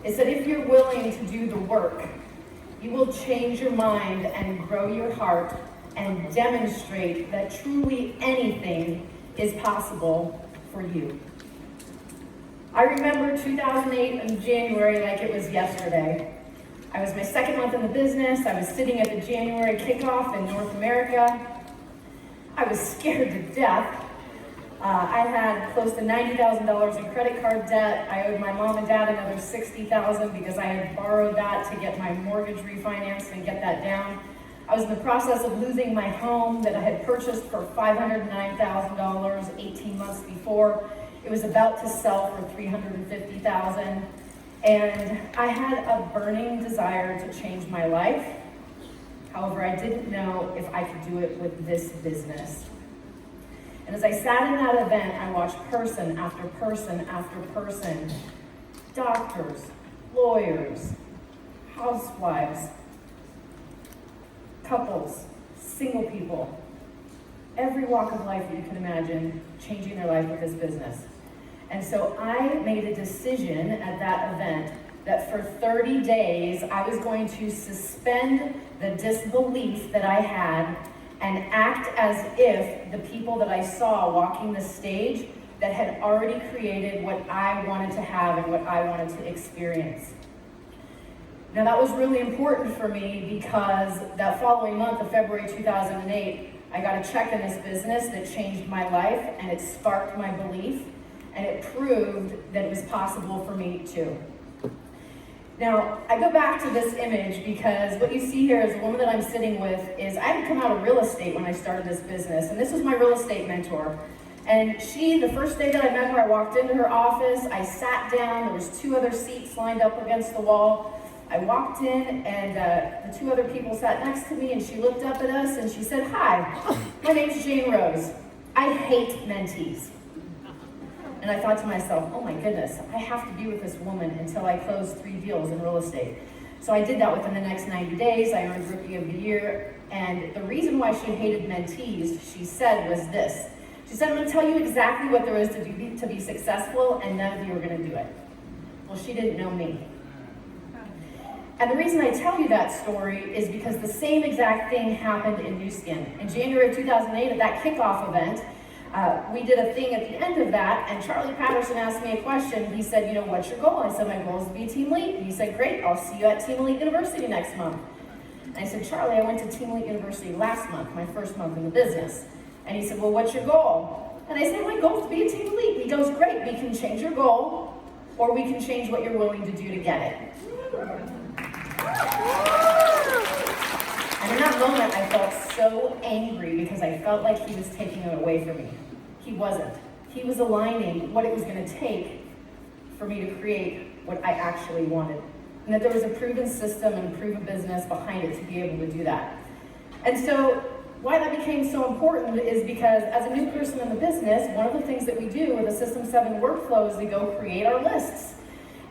It said, if you're willing to do the work, you will change your mind and grow your heart and demonstrate that truly anything is possible for you. I remember 2008 in January like it was yesterday. I was my second month in the business. I was sitting at the January kickoff in North America. I was scared to death. I had close to $90,000 in credit card debt. I owed my mom and dad another $60,000 because I had borrowed that to get my mortgage refinanced and get that down. I was in the process of losing my home that I had purchased for $509,000 18 months before. It was about to sell for $350,000. And I had a burning desire to change my life. However, I didn't know if I could do it with this business. And as I sat in that event, I watched person after person after person, doctors, lawyers, housewives, couples, single people, every walk of life that you can imagine changing their life with this business. And so I made a decision at that event that for 30 days, I was going to suspend the disbelief that I had and act as if the people that I saw walking the stage that had already created what I wanted to have and what I wanted to experience. Now that was really important for me because that following month of February 2008, I got a check in this business that changed my life and it sparked my belief and it proved that it was possible for me too. Now, I go back to this image because what you see here is the woman that I'm sitting with is, I had come out of real estate when I started this business, and this was my real estate mentor. And she, the first day that I met her, I walked into her office, I sat down, there was 2 other seats lined up against the wall. I walked in and the 2 other people sat next to me and she looked up at us and she said, "Hi, my name's Jane Rose. I hate mentees." And I thought to myself, oh my goodness, I have to be with this woman until I close 3 deals in real estate. So I did that within the next 90 days. I earned Rookie of the Year. And the reason why she hated mentees, she said, was this. She said, "I'm going to tell you exactly what there is to do to be successful, and none of you are going to do it." Well, she didn't know me. And the reason I tell you that story is because the same exact thing happened in New Skin. In January of 2008, at that kickoff event, we did a thing at the end of that, and Charlie Patterson asked me a question. He said, "What's your goal?" I said, "My goal is to be team lead." And he said, "Great, I'll see you at Team Elite University next month." And I said, "Charlie, I went to Team Elite University last month, my first month in the business." And he said, "Well, what's your goal?" And I said, "My goal is to be a team elite." He goes, "Great, we can change your goal, or we can change what you're willing to do to get it." And in that moment, I felt so angry because I felt like he was taking it away from me. He wasn't. He was aligning what it was going to take for me to create what I actually wanted. And that there was a proven system and a proven business behind it to be able to do that. And so why that became so important is because as a new person in the business, one of the things that we do with a System 7 workflow is to go create our lists.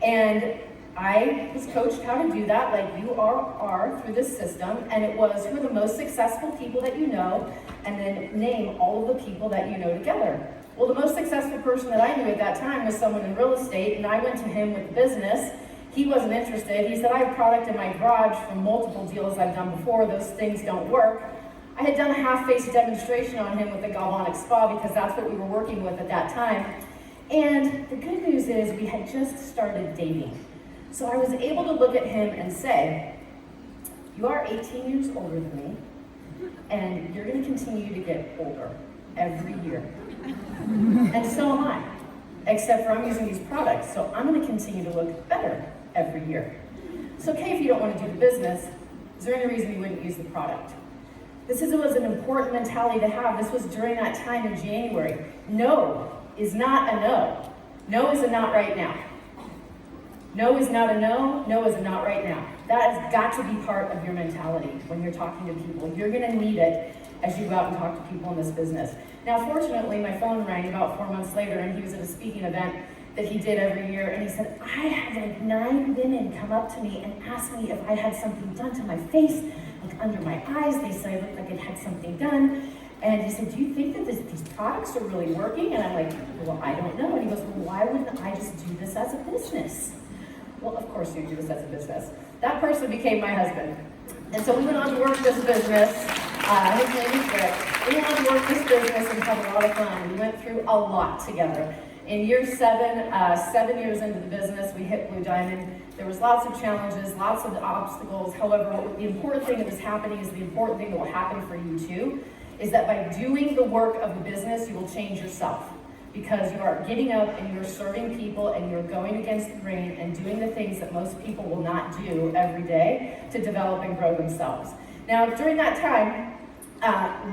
And I was coached how to do that like you are through this system, and it was who are the most successful people that you know, and then name all of the people that you know together. Well, the most successful person that I knew at that time was someone in real estate, and I went to him with the business. He wasn't interested. He said, "I have product in my garage from multiple deals I've done before. Those things don't work." I had done a half-face demonstration on him with the Galvanic Spa because that's what we were working with at that time. And the good news is we had just started dating. So I was able to look at him and say, "You are 18 years older than me, and you're going to continue to get older every year. And so am I, except for I'm using these products, so I'm going to continue to look better every year. It's okay if you don't want to do the business. Is there any reason you wouldn't use the product?" This was an important mentality to have. This was during that time in January. No is not a no. No is a not right now. No is not a no. No is a not right now. That has got to be part of your mentality when you're talking to people. You're going to need it as you go out and talk to people in this business. Now, fortunately, my phone rang about 4 months later, and he was at a speaking event that he did every year, and he said, "I had like 9 women come up to me and ask me if I had something done to my face, like under my eyes. They said I looked like it had something done." And he said, "Do you think that these products are really working?" And I'm like, "Well, I don't know." And he goes, "Well, why wouldn't I just do this as a business?" well, of course you do this as a business. That person became my husband. And so we went on to work this business. His name is Rick. We went on to work this business and had a lot of fun. We went through a lot together. In year 7 years into the business, we hit Blue Diamond. There was lots of challenges, lots of obstacles. However, the important thing that was happening is the important thing that will happen for you too, is that by doing the work of the business, you will change yourself. Because you are getting up and you're serving people and you're going against the grain and doing the things that most people will not do every day to develop and grow themselves. Now, during that time,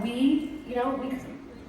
we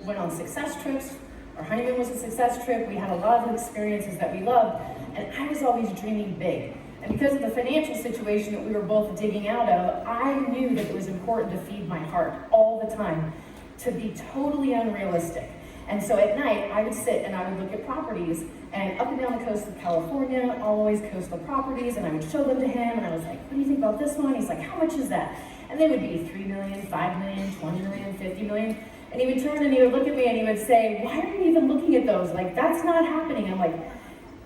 went on success trips. Our honeymoon was a success trip. We had a lot of experiences that we loved, and I was always dreaming big. And because of the financial situation that we were both digging out of, I knew that it was important to feed my heart all the time, to be totally unrealistic. And so at night, I would sit and I would look at properties, and up and down the coast of California, always coastal properties, and I would show them to him, and I was like, what do you think about this one? He's like, how much is that? And they would be 3 million, 5 million, 20 million, 50 million. And he would turn and he would look at me and he would say, why are you even looking at those? Like, that's not happening. I'm like,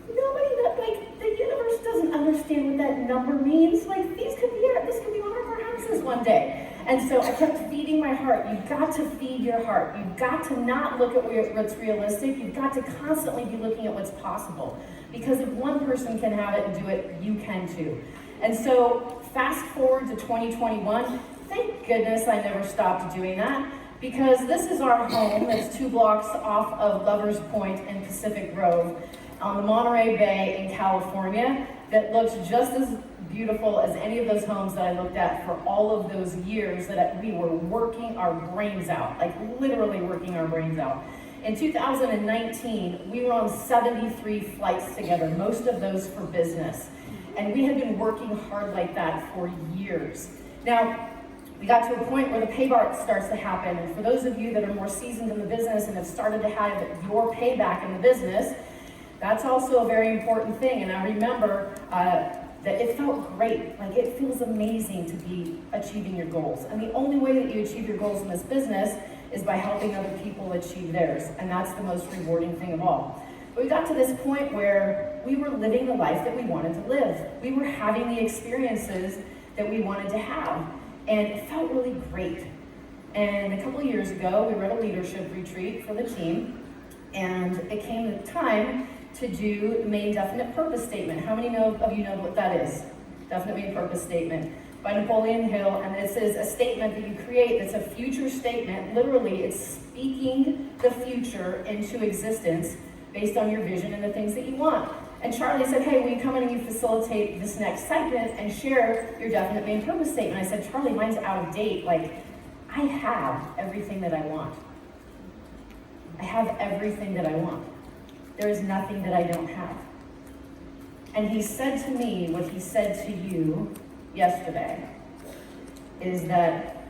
the universe doesn't understand what that number means. Like, this could be one of our houses one day. And so I kept feeding my heart. You've got to feed your heart. You've got to not look at what's realistic. You've got to constantly be looking at what's possible. Because if one person can have it and do it, you can too. And so fast forward to 2021, thank goodness I never stopped doing that. Because this is our home that's 2 blocks off of Lovers Point in Pacific Grove on the Monterey Bay in California that looks just as beautiful as any of those homes that I looked at for all of those years that we were working our brains out, like literally working our brains out. In 2019, we were on 73 flights together, most of those for business. And we had been working hard like that for years. Now, we got to a point where the payback starts to happen. And for those of you that are more seasoned in the business and have started to have your payback in the business, that's also a very important thing. And I remember that it felt great. Like, it feels amazing to be achieving your goals. And the only way that you achieve your goals in this business is by helping other people achieve theirs. And that's the most rewarding thing of all. But we got to this point where we were living the life that we wanted to live. We were having the experiences that we wanted to have. And it felt really great. And a couple of years ago, we were at a leadership retreat for the team, and it came the time to do the main definite purpose statement. How many of you know what that is? Definite main purpose statement by Napoleon Hill, and this is a statement that you create. It's a future statement. Literally, it's speaking the future into existence based on your vision and the things that you want. And Charlie said, hey, will you come in and you facilitate this next segment and share your definite main purpose statement? I said, Charlie, mine's out of date. Like, I have everything that I want. I have everything that I want. There is nothing that I don't have. And he said to me what he said to you yesterday, is that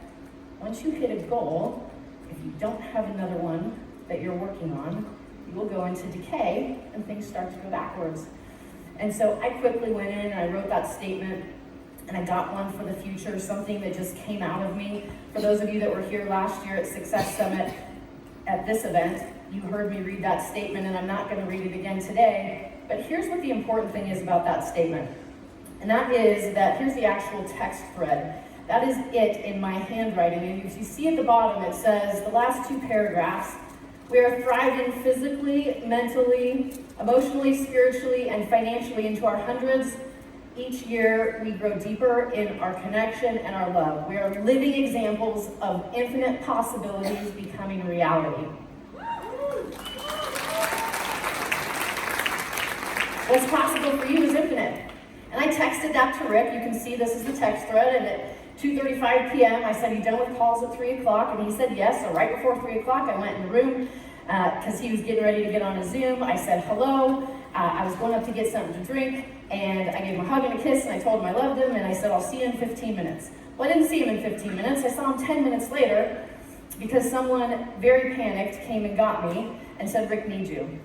once you hit a goal, if you don't have another one that you're working on, you will go into decay and things start to go backwards. And so I quickly went in and I wrote that statement, and I got one for the future, something that just came out of me. For those of you that were here last year at Success Summit at this event, you heard me read that statement, and I'm not going to read it again today. But here's what the important thing is about that statement. And that is that here's the actual text thread. That is it in my handwriting. And as you see at the bottom, it says the last 2 paragraphs. We are thriving physically, mentally, emotionally, spiritually, and financially into our hundreds. Each year, we grow deeper in our connection and our love. We are living examples of infinite possibilities becoming reality. What's possible for you is infinite. And I texted that to Rick. You can see this is the text thread. And at 2:35 p.m., I said, you done with calls at 3 o'clock? And he said yes. So right before 3 o'clock, I went in the room because he was getting ready to get on a Zoom. I said hello. I was going up to get something to drink. And I gave him a hug and a kiss. And I told him I loved him. And I said, I'll see you in 15 minutes. Well, I didn't see him in 15 minutes. I saw him 10 minutes later because someone very panicked came and got me and said, Rick needs you.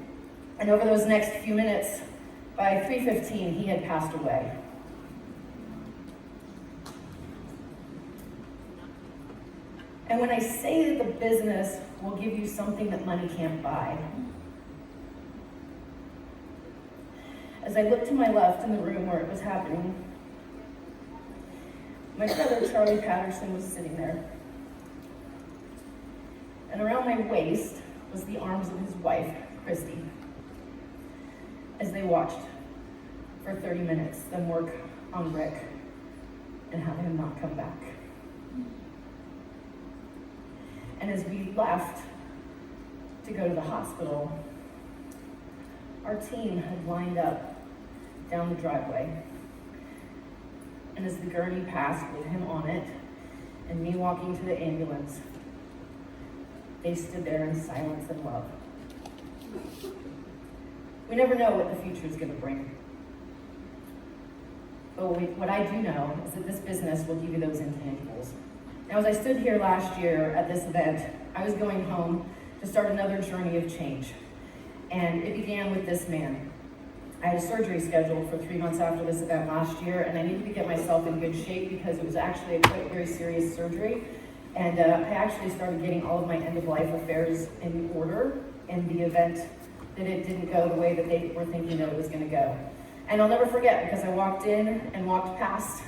And over those next few minutes, by 3:15, he had passed away. And when I say that the business will give you something that money can't buy, as as I looked to my left in the room where it was happening, my brother, Charlie Patterson, was sitting there. And around my waist was the arms of his wife, Christy, as they watched for 30 minutes them work on Rick and have him not come back. And as we left to go to the hospital, our team had lined up down the driveway. And as the gurney passed with him on it, and me walking to the ambulance, they stood there in silence and love. We never know what the future is going to bring. But what I do know is that this business will give you those intangibles. Now, as I stood here last year at this event, I was going home to start another journey of change. And it began with this man. I had a surgery scheduled for 3 months after this event last year, and I needed to get myself in good shape because it was actually a quite very serious surgery. And I actually started getting all of my end-of-life affairs in order in the event that it didn't go the way that they were thinking that it was going to go. And I'll never forget, because I walked in and walked past,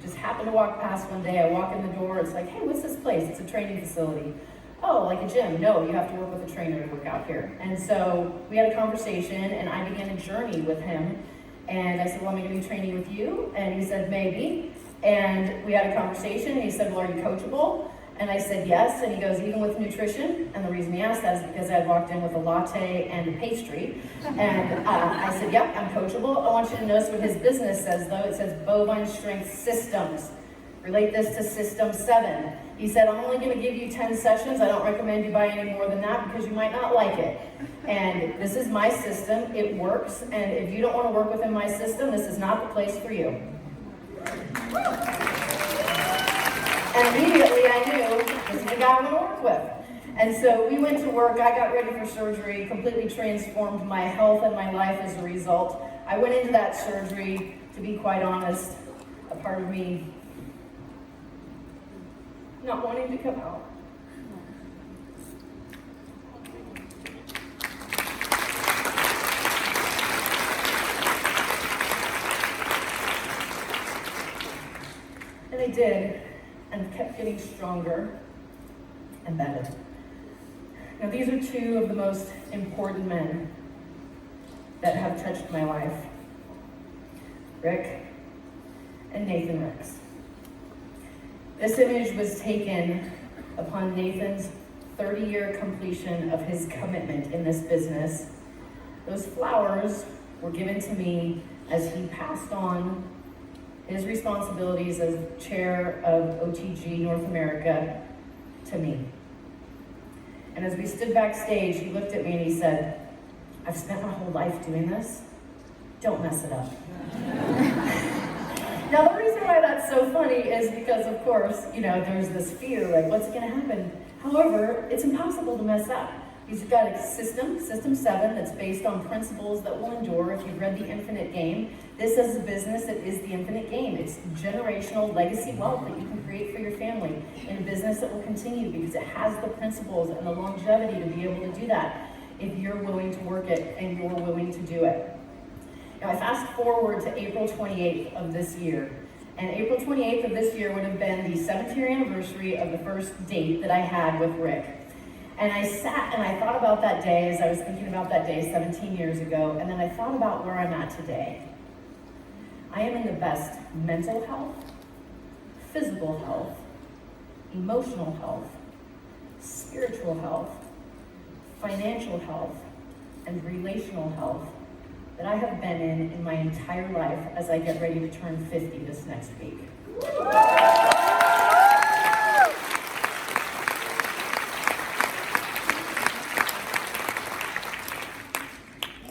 just happened to walk past one day. I walk in the door, it's like, hey, what's this place? It's a training facility. Oh, like a gym? No, you have to work with a trainer to work out here. And so we had a conversation, and I began a journey with him. And I said, well, am I going to be training with you? And he said, maybe. And we had a conversation, and he said, well, are you coachable? And I said, yes. And he goes, even with nutrition? And the reason he asked that is because I had walked in with a latte and a pastry. And I said, yep, I'm coachable. I want you to notice what his business says, though. It says Bovine Strength Systems. Relate this to System 7. He said, I'm only going to give you 10 sessions. I don't recommend you buy any more than that because you might not like it. And this is my system. It works. And if you don't want to work within my system, this is not the place for you. And immediately I knew this is the guy I'm going to work with. And so we went to work. I got ready for surgery, completely transformed my health and my life as a result. I went into that surgery, to be quite honest, a part of me not wanting to come out. And I did, and kept getting stronger and better. Now, these are two of the most important men that have touched my life. Rick and Nathan Ricks. This image was taken upon Nathan's 30-year completion of his commitment in this business. Those flowers were given to me as he passed on his responsibilities as chair of OTG North America to me. And as we stood backstage, he looked at me and he said, I've spent my whole life doing this. Don't mess it up. Now, the reason why that's so funny is because, of course, there's this fear, like, what's going to happen? However, it's impossible to mess up. He's got a system 7, that's based on principles that will endure. If you've read The Infinite Game, this is a business that is the infinite game. It's generational legacy wealth that you can create for your family in a business that will continue because it has the principles and the longevity to be able to do that if you're willing to work it and you're willing to do it. Now, I fast forward to April 28th of this year. And April 28th of this year would have been the 7th-year anniversary of the first date that I had with Rick. And I sat and I thought about that day as I was thinking about that day 17 years ago, and then I thought about where I'm at today. I am in the best mental health, physical health, emotional health, spiritual health, financial health, and relational health that I have been in my entire life as I get ready to turn 50 this next week.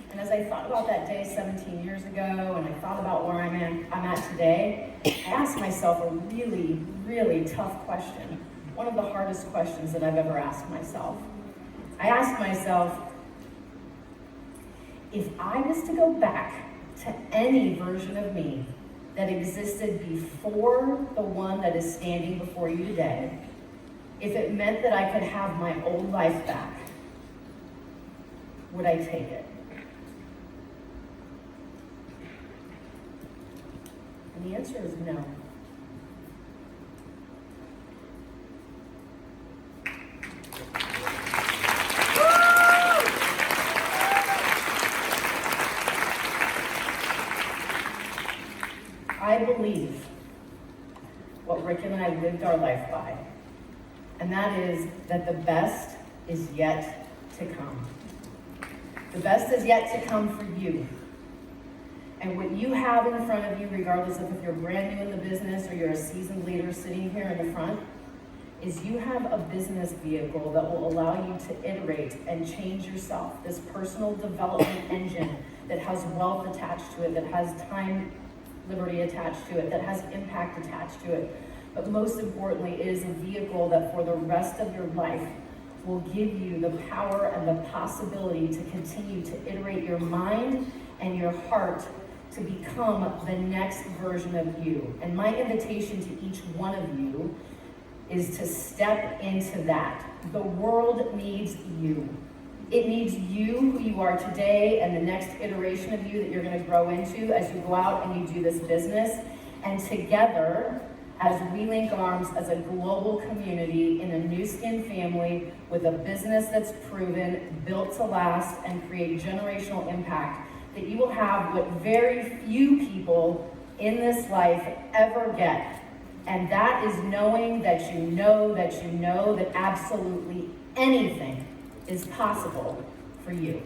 And as I thought about that day 17 years ago, and I thought about where I'm at today, I asked myself a really, really tough question. One of the hardest questions that I've ever asked myself. I asked myself, if I was to go back to any version of me that existed before the one that is standing before you today, if it meant that I could have my old life back, would I take it? And the answer is no. I believe what Rick and I lived our life by, and that is that the best is yet to come. The best is yet to come for you. And what you have in front of you, regardless of if you're brand new in the business or you're a seasoned leader sitting here in the front, is you have a business vehicle that will allow you to iterate and change yourself. This personal development engine that has wealth attached to it, that has time, liberty attached to it, that has impact attached to it. But most importantly, it is a vehicle that for the rest of your life will give you the power and the possibility to continue to iterate your mind and your heart to become the next version of you. And my invitation to each one of you is to step into that. The world needs you. It needs you, who you are today, and the next iteration of you that you're going to grow into as you go out and you do this business. And together, as we link arms as a global community in a new skin family with a business that's proven, built to last, and create generational impact, that you will have what very few people in this life ever get. And that is knowing that you know that you know that absolutely anything is possible for you.